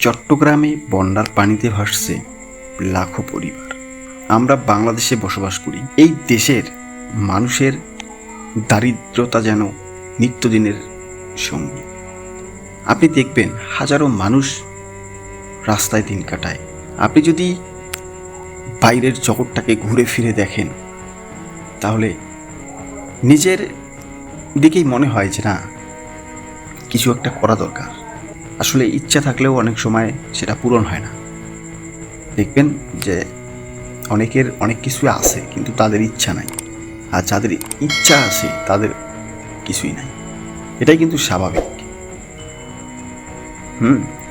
চট্টগ্রামে বন্যার পানিতে ভাসছে লাখো পরিবার। আমরা বাংলাদেশে বসবাস করি। এই দেশের মানুষের দারিদ্রতা যেন নিত্যদিনের সঙ্গী। আপনি দেখবেন হাজারো মানুষ রাস্তায় দিন কাটায়। আপনি যদি বাইরের জগৎটাকে ঘুরে ফিরে দেখেন তাহলে নিজের দিকেই মনে হয় যে না, কিছু একটা করা দরকার। আসলে ইচ্ছা থাকলেও অনেক সময় সেটা পূরণ হয় না। দেখবেন যে অনেকের অনেক কিছু আছে কিন্তু তাদের ইচ্ছা নাই, আর যাদের ইচ্ছা আছে তাদের কিছুই নাই। এটাই কিন্তু স্বাভাবিক।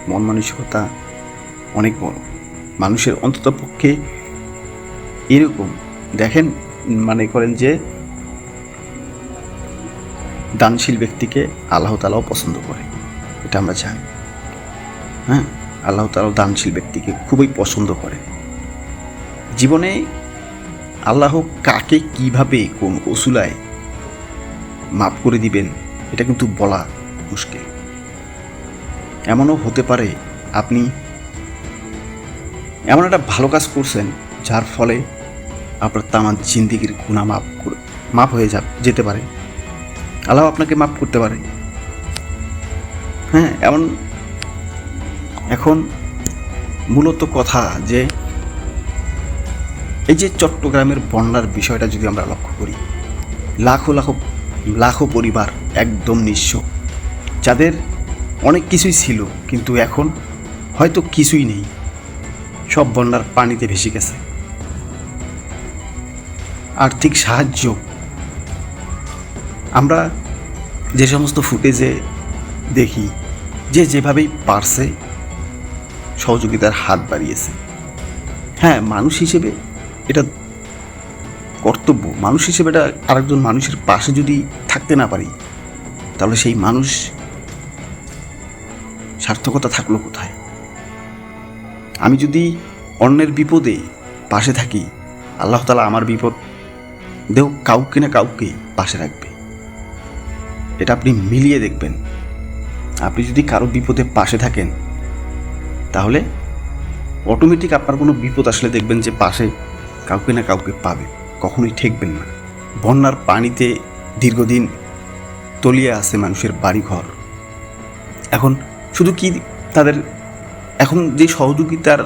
মন মানসিকতা অনেক বড়। মানুষের অন্তত পক্ষে এরকম দেখেন, মনে করেন যে দানশীল ব্যক্তিকে আল্লাহ তাআলাও পছন্দ করে, এটা আমরা জানি। আল্লাহ তাআলা দানশীল ব্যক্তিকে খুবই পছন্দ করে। জীবনে আল্লাহ কাকে কিভাবে কোন ওসিলায় মাফ করে দিবেন এটা কিন্তু বলা মুশকিল। এমনও হতে পারে আপনি এমন একটা ভালো কাজ করছেন যার ফলে আপনার তামাম জিন্দেগির গুনাহ মাফ হয়ে যেতে পারে। আল্লাহ আপনাকে মাফ করতে পারে। এখন মূলত কথা যে এই যে চট্টগ্রামের বন্যার বিষয়টা যদি আমরা লক্ষ্য করি, লাখো লাখো লাখো পরিবার একদম নিঃস্ব, যাদের অনেক কিছুই ছিল কিন্তু এখন হয়তো কিছুই নেই, সব বন্যার পানিতে ভেসে গেছে। আর্থিক সাহায্য আমরা যে সমস্ত ফুটেজে দেখি, যে যেভাবেই পারছে সহযোগিতার হাত বাড়িয়েছে। মানুষ হিসেবে এটা কর্তব্য। মানুষ হিসেবে এটা আরেকজন মানুষের পাশে যদি থাকতে না পারি তাহলে সেই মানুষ সার্থকতা থাকলো কোথায়? আমি যদি অন্যের বিপদে পাশে থাকি, আল্লাহ তাআলা আমার বিপদ দেও কাউকে না কাউকে পাশে রাখবে। এটা আপনি মিলিয়ে দেখবেন। আপনি যদি কারো বিপদে পাশে থাকেন তাহলে অটোমেটিক আপনার কোনো বিপদ আসলে দেখবেন যে পাশে কাউকে না কাউকে পাবে, কখনোই ঠেকবেন না। বন্যার পানিতে দীর্ঘদিন তলিয়ে আছে মানুষের বাড়িঘর। এখন শুধু কি তাদের এখন যে সহযোগিতার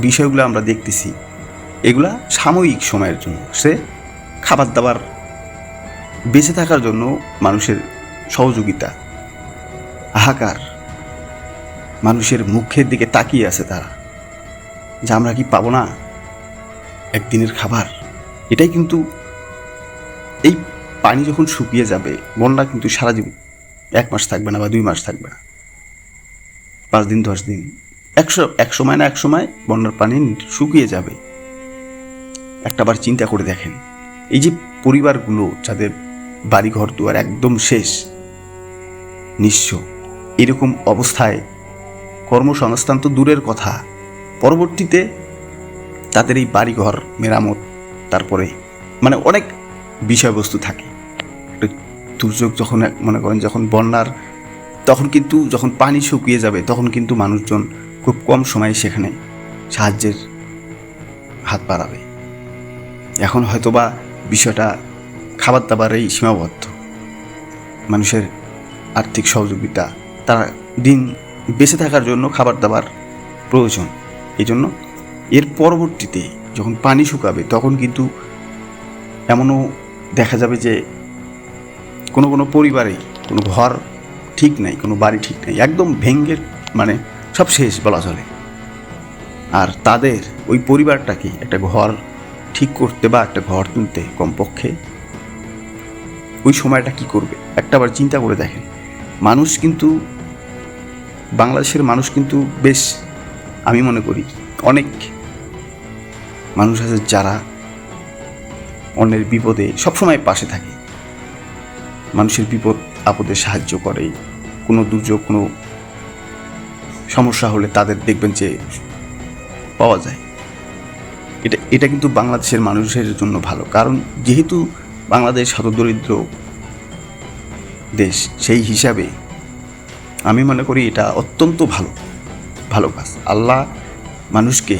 বিষয়গুলো আমরা দেখতেছি, এগুলা সাময়িক সময়ের জন্য। সে খাবার দাবার বেঁচে থাকার জন্য মানুষের সহযোগিতা, হাহাকার, মানুষের মুখের দিকে তাকিয়ে আছে তারা যে আমরা কি পাবো না একদিনের খাবার। এটাই কিন্তু এই পানি যখন শুকিয়ে যাবে, বন্যা কিন্তু সারা জীবন 1 মাস থাকবে না বা 2 মাস থাকবে না, 5 দিন 10 দিন, এক সময় না এক সময় বন্যার পানি শুকিয়ে যাবে। একটাবার চিন্তা করে দেখেন, এই যে পরিবারগুলো যাদের বাড়ি ঘর দুয়ার একদম শেষ, নিঃস্ব, এরকম অবস্থায় কর্মসংস্থান তো দূরের কথা, পরবর্তীতে তাদের এই বাড়িঘর মেরামত, তারপরে অনেক বিষয়বস্তু থাকে। একটা দুর্যোগ যখন মনে করেন যখন বন্যার, তখন কিন্তু যখন পানি শুকিয়ে যাবে তখন কিন্তু মানুষজন খুব কম সময়ে সেখানে সাহায্যের হাত বাড়াবে। এখন হয়তোবা বিষয়টা খাবার দাবারেই সীমাবদ্ধ। মানুষের আর্থিক সহযোগিতা, তারা দিন বেঁচে থাকার জন্য খাবার দাবার প্রয়োজন। এই জন্য এর পরবর্তীতে যখন পানি শুকাবে তখন কিন্তু এমনও দেখা যাবে যে কোনো কোনো পরিবারেই কোনো ঘর ঠিক নাই, কোনো বাড়ি ঠিক নাই, একদম ভেঙ্গে সব শেষ বলা চলে। আর তাদের ওই পরিবারটাকে একটা ঘর ঠিক করতে বা একটা ঘর তুলতে কমপক্ষে ওই সময়টা কি করবে একটাবার চিন্তা করে দেখেন। মানুষ কিন্তু, বাংলাদেশের মানুষ কিন্তু বেশ, আমি মনে করি অনেক মানুষ আছে যারা অন্যের বিপদে সবসময় পাশে থাকে, মানুষের বিপদ আপদে সাহায্য করে। কোনো দুর্যোগ, কোনো সমস্যা হলে তাদের দেখবেন যে পাওয়া যায়। এটা কিন্তু বাংলাদেশের মানুষের জন্য ভালো, কারণ যেহেতু বাংলাদেশ হতদরিদ্র দেশ, সেই হিসাবে আমি মনে করি এটা অত্যন্ত ভালো কাজ। আল্লাহ মানুষকে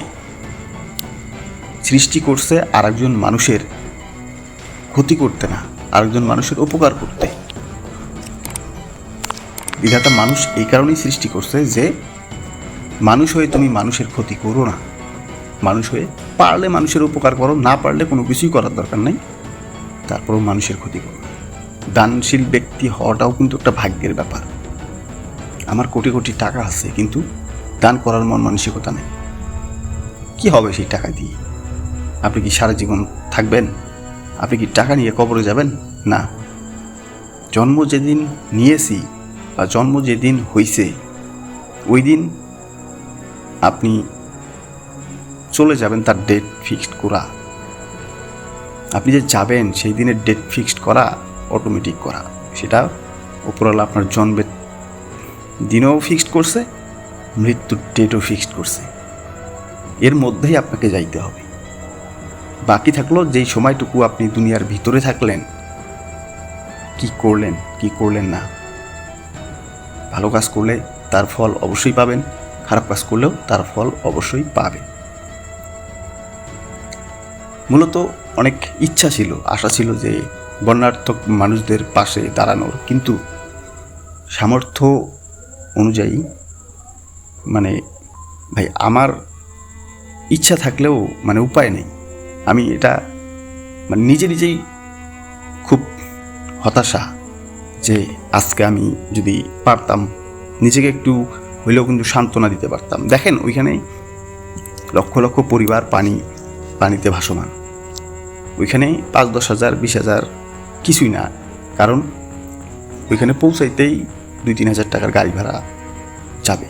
সৃষ্টি করছে আরেকজন মানুষের ক্ষতি করতে না, আরেকজন মানুষের উপকার করতে। বিধাতা মানুষ এই কারণেই সৃষ্টি করছে যে মানুষ হয়ে তুমি মানুষের ক্ষতি করো না, মানুষ হয়ে পারলে মানুষের উপকার করো, না পারলে কোনো কিছুই করার দরকার নেই, তারপরেও মানুষের ক্ষতি করো না। দানশীল ব্যক্তি হওয়াটাও কিন্তু একটা ভাগ্যের ব্যাপার। আমার কোটি কোটি টাকা আছে কিন্তু দান করার মন মানসিকতা নেই, কি হবে সেই টাকা দিয়ে? আপনি কি সারা জীবন থাকবেন? আপনি কি টাকা নিয়ে কবরে যাবেন? না। জন্ম যেদিন নিয়েছি বা জন্ম যেদিন হইছে ওই দিন আপনি চলে যাবেন, তার ডেট ফিক্সড করা। আপনি যে যাবেন সেই দিনের ডেট ফিক্সড করা, অটোমেটিক করা। সেটা উপরওয়ালা আপনার জন্মের দিনও ফিক্সড করছে, মৃত্যুর ডেটও ফিক্সড করছে। এর মধ্যেই আপনাকে যাইতে হবে। বাকি থাকলো যেই সময়টুকু আপনি দুনিয়ার ভিতরে থাকলেন, কি করলেন কি করলেন না। ভালো কাজ করলে তার ফল অবশ্যই পাবেন, খারাপ কাজ করলেও তার ফল অবশ্যই পাবেন। মূলত অনেক ইচ্ছা ছিল, আশা ছিল যে বন্যার্থক মানুষদের পাশে দাঁড়ানোর, কিন্তু সামর্থ্য অনুযায়ী ভাই আমার ইচ্ছা থাকলেও উপায় নেই। আমি এটা নিজেই খুব হতাশা যে আজকে আমি যদি পারতাম নিজেকে একটু হইলেও কিন্তু সান্ত্বনা দিতে পারতাম। দেখেন ওইখানে লক্ষ লক্ষ পরিবার পানিতে ভাসমান। ওইখানে 5-10 হাজার 20 হাজার কিছুই না, কারণ ওইখানে পৌঁছাইতেই 2-3 হাজার টাকার গাড়ি ভাড়া যাবে।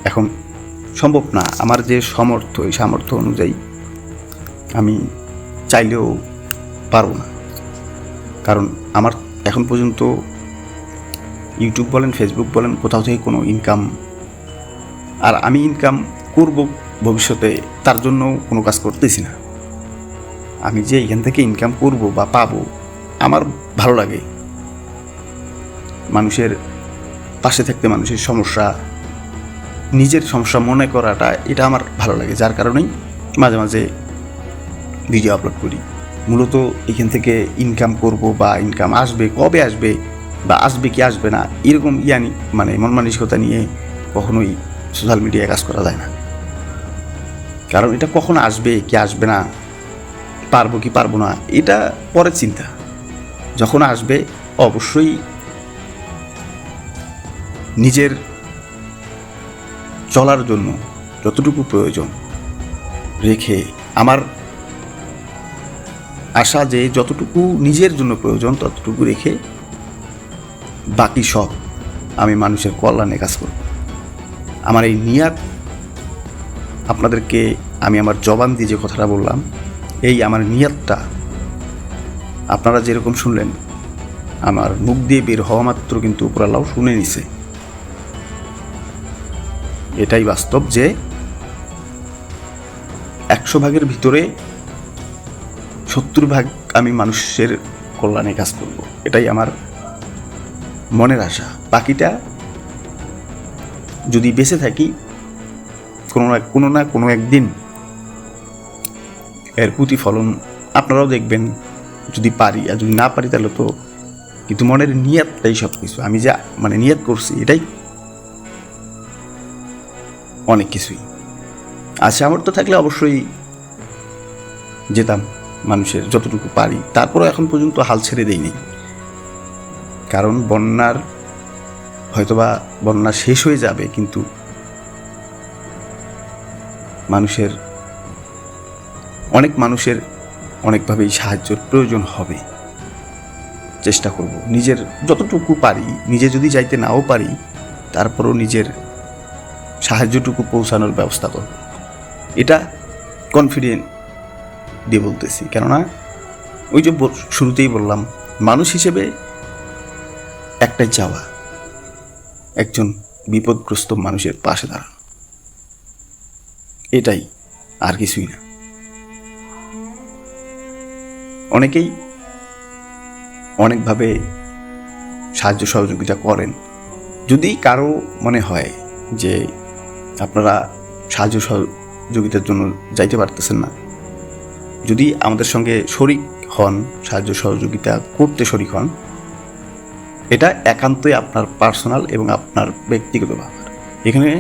এখন সম্ভব না, আমার যে সামর্থ্য, এই সামর্থ্য অনুযায়ী আমি চাইলেও পারবো না। কারণ আমার এখন পর্যন্ত ইউটিউব বলেন, ফেসবুক বলেন, কোথাও থেকে কোনো ইনকাম, আর আমি ইনকাম করব ভবিষ্যতে তার জন্য কোনো কাজ করতেছি না। আমি যে এখান থেকে ইনকাম করব বা পাবো, আমার ভালো লাগে মানুষের পাশে থাকতে, মানুষের সমস্যা নিজের সমস্যা মনে করাটা, এটা আমার ভালো লাগে। যার কারণেই মাঝে মাঝে ভিডিও আপলোড করি। মূলত এখান থেকে ইনকাম করব বা ইনকাম আসবে, কবে আসবে বা আসবে কি আসবে না, এরকম মন মানসিকতা নিয়ে কখনোই সোশ্যাল মিডিয়ায় কাজ করা যায় না। কারণ এটা কখন আসবে কি আসবে না, পারবো কি পারবো না, এটা পরের চিন্তা। যখন আসবে অবশ্যই নিজের চলার জন্য যতটুকু প্রয়োজন রেখে, আমার আশা যে যতটুকু নিজের জন্য প্রয়োজন ততটুকু রেখে বাকি সব আমি মানুষের কল্যাণে কাজ করব। আমার এই নিয়াত, আপনাদেরকে আমি আমার জবান দিয়ে যে কথাটা বললাম, এই আমার নিয়াতটা আপনারা যেরকম শুনলেন, আমার মুখ দিয়ে বের হওয়া মাত্র কিন্তু উপরাল্লাহ শুনে নিছে। এটাই বাস্তব যে 100 ভাগের ভিতরে 70 ভাগ আমি মানুষের কল্যাণে কাজ করব, এটাই আমার মনের আশা। বাকিটা যদি বেঁচে থাকি, কোনো না কোনো একদিন এর প্রতিফলন আপনারাও দেখবেন। যদি পারি, আর যদি না পারি তাহলে তো, কিন্তু মনের নিয়তটাই সব কিছু। আমি যা নিয়ত করছি এটাই অনেক কিছুই। আর সামর্থ্য থাকলে অবশ্যই যেতাম মানুষের যতটুকু পারি। তারপরও এখন পর্যন্ত হাল ছেড়ে দেইনি, কারণ হয়তোবা বন্যা শেষ হয়ে যাবে, কিন্তু অনেক মানুষের অনেকভাবেই সাহায্যের প্রয়োজন হবে। চেষ্টা করব নিজের যতটুকু পারি, নিজে যদি যাইতে নাও পারি তারপরও নিজের সাহায্যটুকু পৌঁছানোর ব্যবস্থা করব। এটা কনফিডেন্ট দিয়ে বলতেছি, কেননা ওই যে শুরুতেই বললাম, মানুষ হিসেবে একটাই চাওয়া, একজন বিপদগ্রস্ত মানুষের পাশে দাঁড়ানো, এটাই, আর কিছুই না। অনেকেই অনেকভাবে সাহায্য সহযোগিতা করেন। যদি কারো মনে হয় যে আপনারা সাহায্য সহযোগিতার জন্য যাইতে পারতেছেন না, যদি আমাদের সঙ্গে শরিক হন, সাহায্য সহযোগিতা করতে শরিক হন, এটা একান্তই আপনার পার্সোনাল এবং আপনার ব্যক্তিগত ব্যাপার। এখানে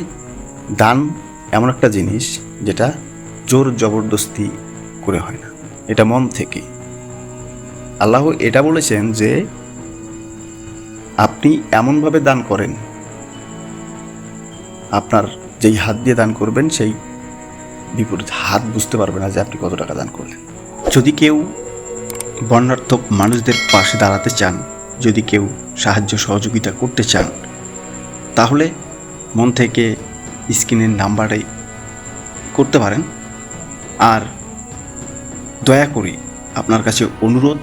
দান এমন একটা জিনিস যেটা জোর জবরদস্তি করে হয় না, এটা মন থেকে। আল্লাহ এটা বলেছেন যে আপনি এমনভাবে দান করেন, আপনার যেই হাত দিয়ে দান করবেন সেই বিপরীত হাত বুঝতে পারবে না যে আপনি কত টাকা দান করলেন। যদি কেউ বর্ণাঢ্য মানুষদের পাশে দাঁড়াতে চান, যদি কেউ সাহায্য সহযোগিতা করতে চান, তাহলে মন থেকে স্ক্রিনের নাম্বারে করতে পারেন। আর দয়া করে আপনার কাছে অনুরোধ,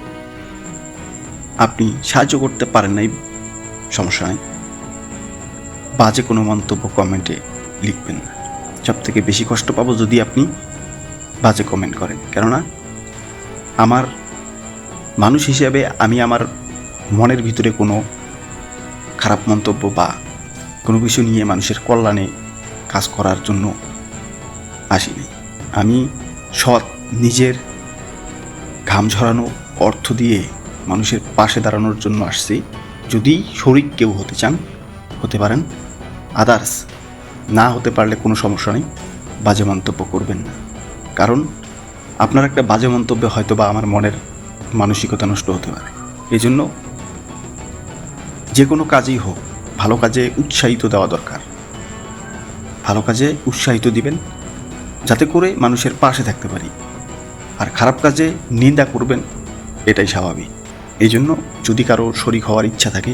আপনি সাহায্য করতে পারেন নাই, সমস্যা নেই, বাজে কোনো মন্তব্য কমেন্টে লিখবেন না। সবথেকে বেশি কষ্ট পাবো যদি আপনি বাজে কমেন্ট করেন, কেননা আমার মানুষ হিসেবে আমি আমার মনের ভিতরে কোনো খারাপ মন্তব্য বা কোনো কিছু নিয়ে মানুষের কল্যাণে কাজ করার জন্য আসিনি। আমি সৎ নিজের ঘাম ঝরানো অর্থ দিয়ে মানুষের পাশে দাঁড়ানোর জন্য আসছি। যদি শরিক কেউ হতে চান হতে পারেন, আদার্স না হতে পারলে কোনো সমস্যা নেই, বাজে মন্তব্য করবেন না। কারণ আপনার একটা বাজে মন্তব্যে হয়তো বা আমার মনের মানসিকতা নষ্ট হতে পারে। এই জন্য যে কোনো কাজেই হোক, ভালো কাজে উৎসাহিত দেওয়া দরকার। ভালো কাজে উৎসাহিত দিবেন যাতে করে মানুষের পাশে থাকতে পারি, আর খারাপ কাজে নিন্দা করবেন, এটাই স্বাভাবিক। এই জন্য যদি কারো শরিক হওয়ার ইচ্ছা থাকে,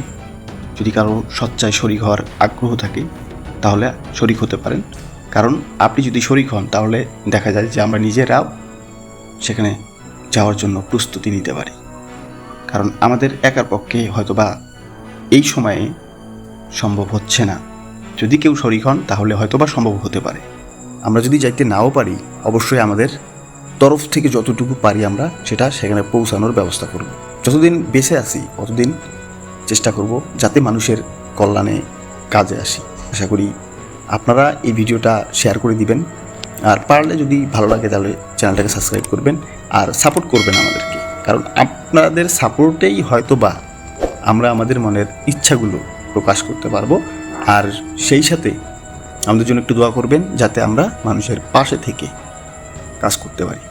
যদি কারো সচ্চায় শরিক হওয়ার আগ্রহ থাকে, তাহলে শরিক হতে পারেন। কারণ আপনি যদি শরিক হন তাহলে দেখা যায় যে আমরা নিজেরাও সেখানে যাওয়ার জন্য প্রস্তুতি নিতে পারি। কারণ আমাদের একার পক্ষে হয়তোবা এই সময়ে সম্ভব হচ্ছে না। যদি কেউ শরিক হন তাহলে হয়তোবা সম্ভব হতে পারে। আমরা যদি যাইতে নাও পারি, অবশ্যই আমাদের তরফ থেকে যতটুকু পারি আমরা সেটা সেখানে পৌঁছানোর ব্যবস্থা করব। যতদিন বেঁচে আছি ততদিন চেষ্টা করব যাতে মানুষের কল্যাণে কাজে আসি। আশা করি আপনারা এই ভিডিওটা শেয়ার করে দিবেন, আর পারলে যদি ভালো লাগে তাহলে চ্যানেলটাকে সাবস্ক্রাইব করবেন আর সাপোর্ট করবেন আমাদেরকে। কারণ আপনাদের সাপোর্টেই হয়তো বা আমরা আমাদের মনের ইচ্ছাগুলো প্রকাশ করতে পারবো। আর সেই সাথে আমাদের জন্য একটু দোয়া করবেন যাতে আমরা মানুষের পাশে থেকে কাজ করতে পারি।